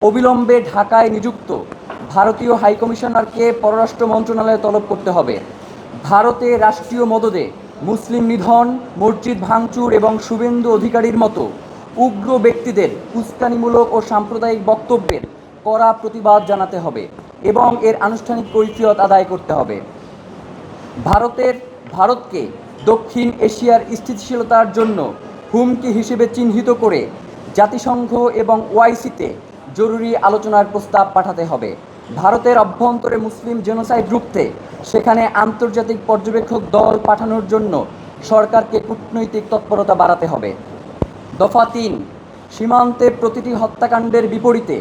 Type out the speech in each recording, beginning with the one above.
অবিলম্বে ঢাকায় নিযুক্ত ভারতীয় হাইকমিশনারকে পররাষ্ট্র মন্ত্রণালয়ে তলব করতে হবে। ভারতে রাষ্ট্রীয় মদদে মুসলিম নিধন, মসজিদ ভাঙচুর এবং শুভেন্দু অধিকারীর মতো উগ্র ব্যক্তিদের উস্কানিমূলক ও সাম্প্রদায়িক বক্তব্যের কড়া প্রতিবাদ জানাতে হবে এবং এর আনুষ্ঠানিক কৈফিয়ত আদায় করতে হবে। ভারতকে দক্ষিণ এশিয়ার স্থিতিশীলতার জন্য হুমকি হিসেবে চিহ্নিত করে জাতিসংঘ এবং ওআইসিতে জরুরি আলোচনার প্রস্তাব পাঠাতে হবে। ভারতের অভ্যন্তরে মুসলিম জেনোসাইড রুখতে সেখানে আন্তর্জাতিক পর্যবেক্ষক দল পাঠানোর জন্য সরকারকে কূটনৈতিক তৎপরতা বাড়াতে হবে। দফা ৩, সীমান্তে প্রতিটি হত্যাকাণ্ডের বিপরীতে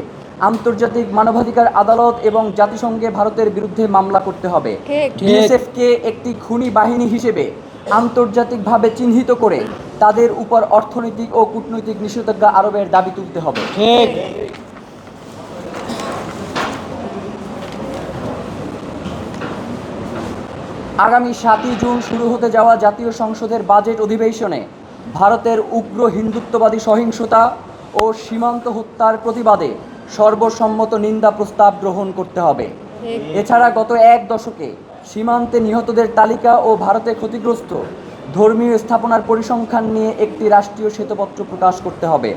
আন্তর্জাতিক মানবাধিকার আদালত এবং জাতিসংঘে ভারতের বিরুদ্ধে মামলা করতে হবে। বিএসএফকে একটি খুনি বাহিনী হিসেবে আন্তর্জাতিকভাবে চিহ্নিত করে তাদের উপর অর্থনৈতিক ও কূটনৈতিক নিষেধাজ্ঞা আরোপের দাবি তুলতে হবে। আগামী ৭ই জুন শুরু হতে যাওয়া জাতীয় সংসদের বাজেট অধিবেশনে ভারতের উগ্র হিন্দুত্ববাদী সহিংসতা ও সীমান্ত হত্যার প্রতিবাদে সর্বসম্মত নিন্দা প্রস্তাব গ্রহণ করতে হবে। এছাড়া গত এক দশকে সীমান্তে নিহতদের তালিকা ও ভারতে ক্ষতিগ্রস্ত ধর্মীয় স্থাপনার পরিসংখ্যান নিয়ে একটি রাষ্ট্রীয় শ্বেতপত্র প্রকাশ করতে হবে।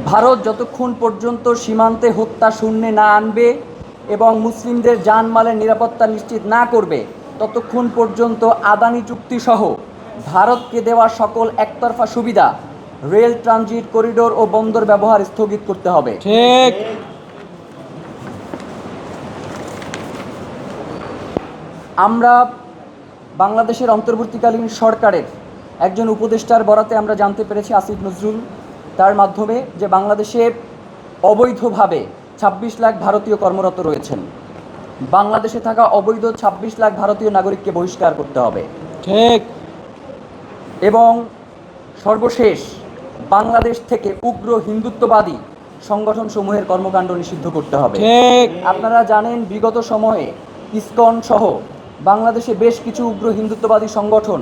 ভারত যতক্ষণ পর্যন্ত সীমান্তে হত্যা শূন্যে না আনবে এবং মুসলিমদের জানমালের নিরাপত্তা নিশ্চিত না করবে, ততক্ষণ পর্যন্ত আদানি চুক্তিসহ ভারতকে দেওয়া সকল একতরফা সুবিধা, রেল ট্রানজিট করিডোর ও বন্দর ব্যবহার স্থগিত করতে হবে। আমরা বাংলাদেশের অন্তর্বর্তীকালীন সরকারের একজন উপদেষ্টার বরাতে আমরা জানতে পেরেছি, আসিফ নজরুল, তার মাধ্যমে যে বাংলাদেশে অবৈধভাবে ২৬ লাখ ভারতীয় কর্মরত রয়েছেন। বাংলাদেশে থাকা অবৈধ ২৬ লাখ ভারতীয় নাগরিককে বহিষ্কার করতে হবে। এবং সর্বশেষ, বাংলাদেশ থেকে উগ্র হিন্দুত্ববাদী সংগঠনসমূহের কর্মকাণ্ড নিষিদ্ধ করতে হবে। আপনারা জানেন, বিগত সময়ে ইসকন সহ বাংলাদেশে বেশ কিছু উগ্র হিন্দুত্ববাদী সংগঠন